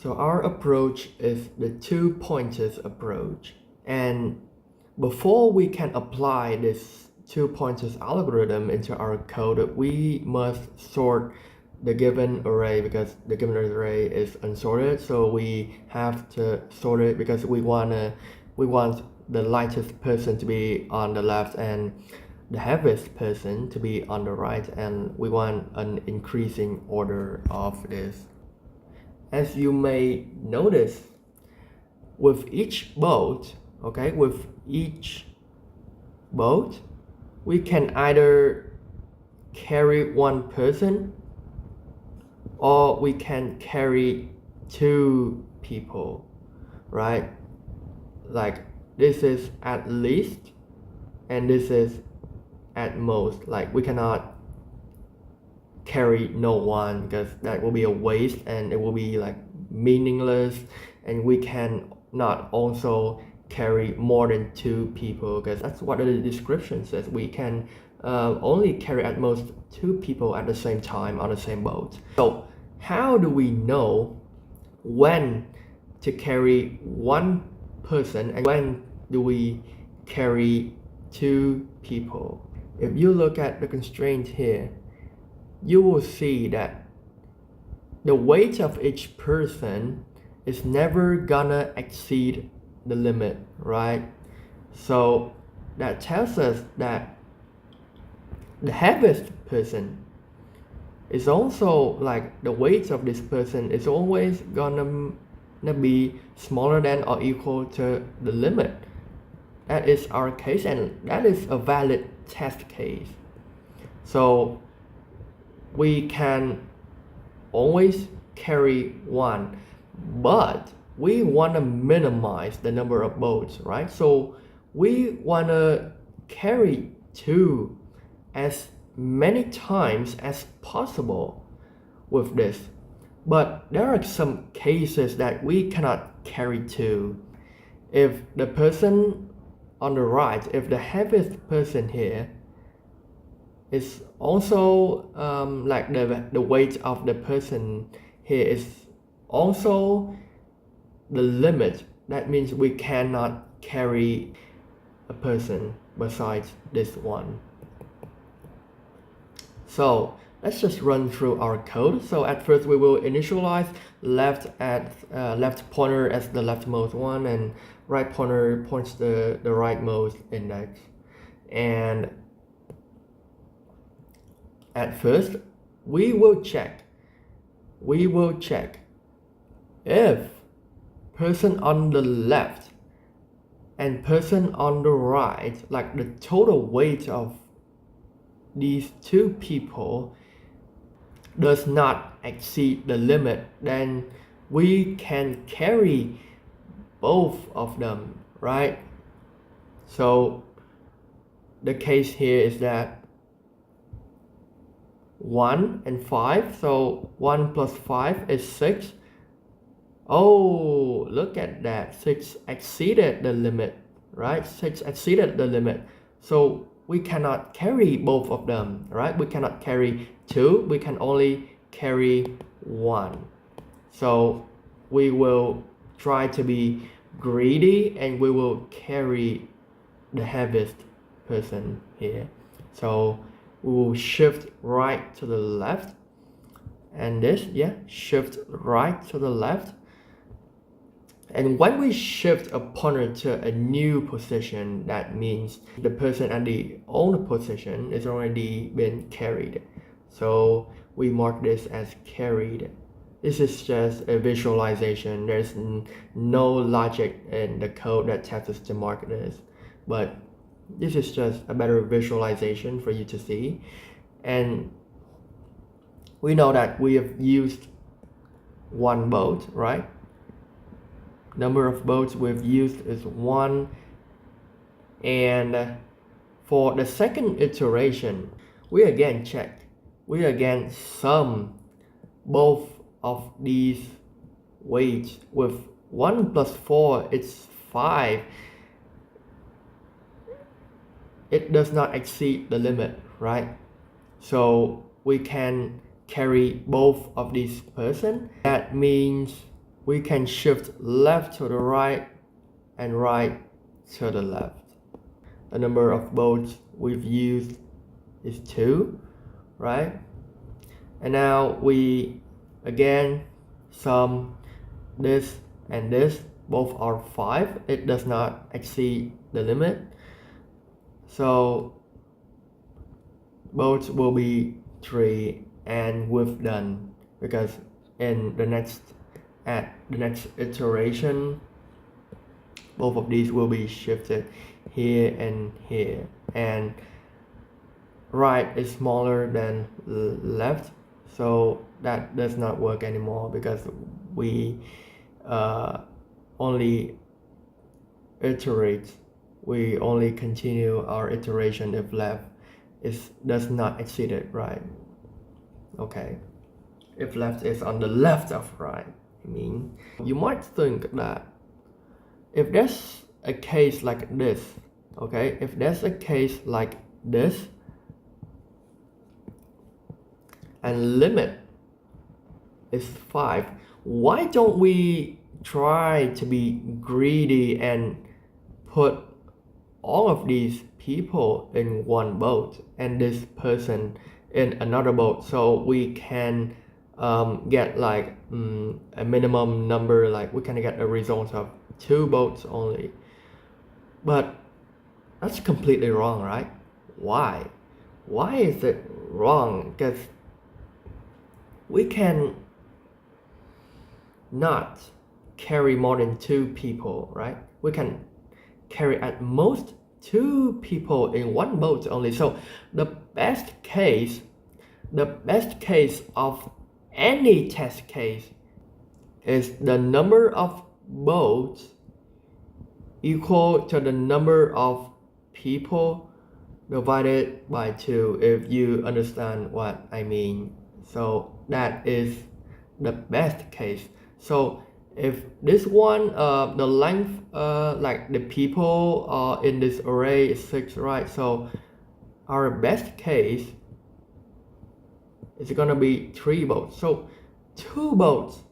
So our approach is the 2 pointers approach. And before we can apply this 2 pointers algorithm into our code, we must sort the given array because the given array is unsorted. So we have to sort it because we want the lightest person to be on the left and the heaviest person to be on the right, and we want an increasing order of this. As you may notice, with each boat, we can either carry one person or we can carry 2 people, right? Like this is at least and this is at most. Like we cannot carry no one because that will be a waste and it will be like meaningless, and we can not also carry more than 2 people because that's what the description says. We can only carry at most 2 people at the same time on the same boat. So how do we know when to carry 1 person and when do we carry 2 people? If you look at the constraint here, you will see that the weight of each person is never gonna exceed the limit, right? So that tells us that the heaviest person is also like the weight of this person is always gonna be smaller than or equal to the limit. That is our case, and that is a valid test case. So we can always carry 1, but we want to minimize the number of boats, right? So we want to carry 2 as many times as possible with this. But there are some cases that we cannot carry 2. If the person on the right, if the heaviest person here is also like the weight of the person here is also the limit, that means we cannot carry a person besides this one. So let's just run through our code. So at first we will initialize left pointer as the leftmost one, and right pointer points the rightmost index. And at first we will check if person on the left and person on the right, like the total weight of these 2 people does not exceed the limit, then we can carry both of them, right? So the case here is that 1 and 5, so 1 plus 5 is 6. Oh, look at that, 6 exceeded the limit, right? 6 exceeded the limit, so we cannot carry both of them, right? We cannot carry 2, we can only carry 1. So we will try to be greedy and we will carry the heaviest person here. So we will shift right to the left, and this, shift right to the left. And when we shift a pointer to a new position, that means the person at the old position is already been carried. So we mark this as carried. This is just a visualization. There's no logic in the code that tells us to mark this, but this is just a better visualization for you to see. And we know that we have used 1 boat, right? Number of boats we've used is 1, and for the second iteration we again sum both of these weights. With 1 plus 4 it's 5. It does not exceed the limit, right? So we can carry both of these person. That means we can shift left to the right and right to the left. The number of bolts we've used is 2, right? And now we again sum this and this, both are 5. It does not exceed the limit. So bolts will be 3, and we've done, because in the next iteration both of these will be shifted here and here, and right is smaller than left, so that does not work anymore because we only iterate, we only continue our iteration if left does not exceed it, right? Okay, if left is on the left of right, I mean, you might think that if there's a case like this, okay, if there's a case like this and limit is 5, why don't we try to be greedy and put all of these people in one boat and this person in another boat, so we can get like a minimum number, like we can get a result of 2 boats only. But that's completely wrong, right? Why is it wrong? Because we can not carry more than 2 people, right? We can carry at most 2 people in one boat only. So the best case of any test case is the number of boats equal to the number of people divided by 2, if you understand what I mean. So that is the best case. So if this one, the length, like the people in this array is 6, right? So our best case is gonna be 3 boats. So 2 boats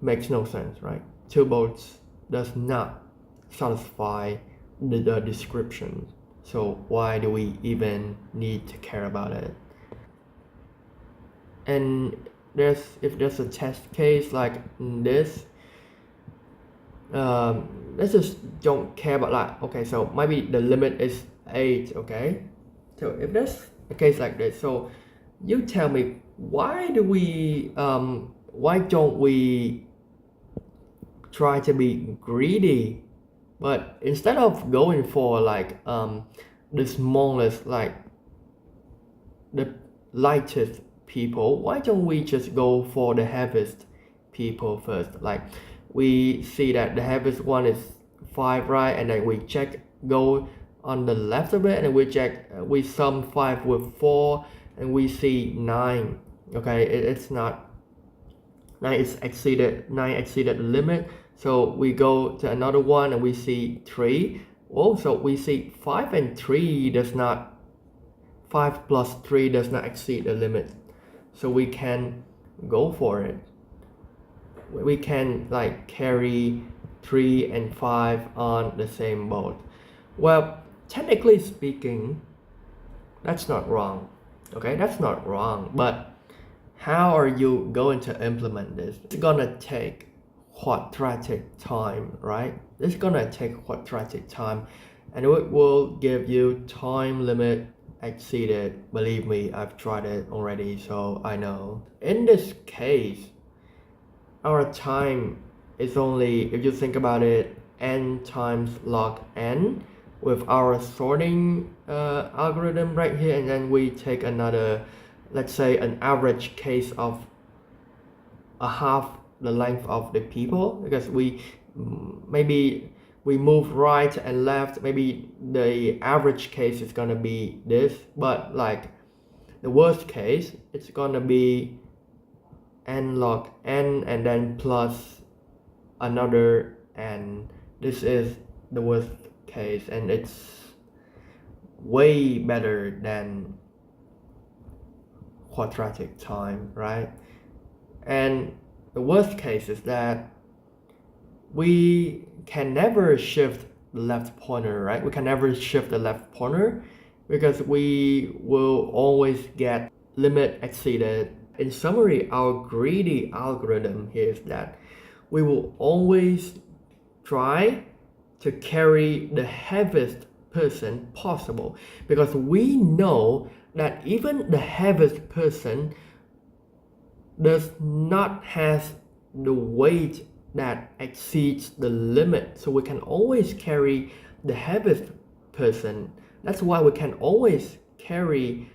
makes no sense, right? 2 boats does not satisfy the description. So why do we even need to care about it? And if there's a test case like this, let's just don't care about that. Okay, so maybe the limit is 8, okay? So if there's a case like this, so you tell me, why don't we try to be greedy, but instead of going for like the smallest, like the lightest people, why don't we just go for the heaviest people first? Like we see that the heaviest one is 5, right? And then we go on the left of it, and we sum 5 with 4, and we see 9. Okay, it's not 9 exceeded the limit. So we go to another one and we see 3. Also we see 5 and 3 does not, 5 plus 3 does not exceed the limit. So we can go for it. We can like carry 3 and 5 on the same boat. Well, technically speaking, that's not wrong. Okay, that's not wrong. But how are you going to implement this? It's gonna take quadratic time, right? It's gonna take quadratic time, and it will give you time limit exceeded. Believe me, I've tried it already, so I know. In this case, our time is only, if you think about it, n times log n with our sorting algorithm right here, and then we take another, let's say an average case of a half the length of the people, because maybe we move right and left, maybe the average case is gonna be this, but like the worst case, it's gonna be n log n and then plus another n. This is the worst case, and it's way better than quadratic time, right? And the worst case is that we can never shift the left pointer, right? We can never shift the left pointer because we will always get limit exceeded. In summary, our greedy algorithm here is that we will always try to carry the heaviest person possible because we know that even the heaviest person does not have the weight that exceeds the limit, so we can always carry the heaviest person. That's why we can always carry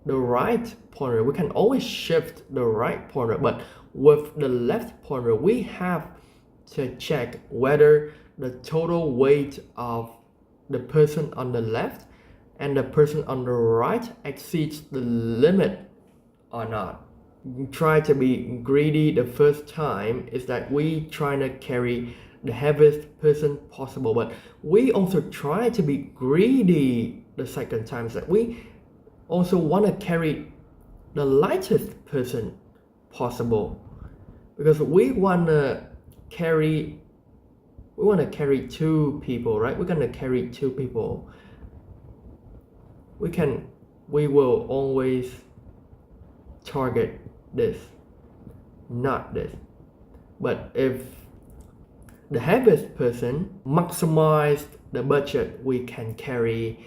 the right pointer. We can always shift the right pointer, but with the left pointer we have to check whether the total weight of the person on the left and the person on the right exceeds the limit or not. Try to be greedy the first time is that we try to carry the heaviest person possible, but we also try to be greedy the second time, that we also want to carry the lightest person possible because we want to carry two people, right? We're gonna carry two people. We will always target this, not this. But if the heaviest person maximized the budget we can carry,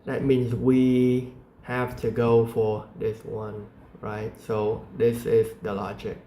that means we have to go for this one, right? So this is the logic.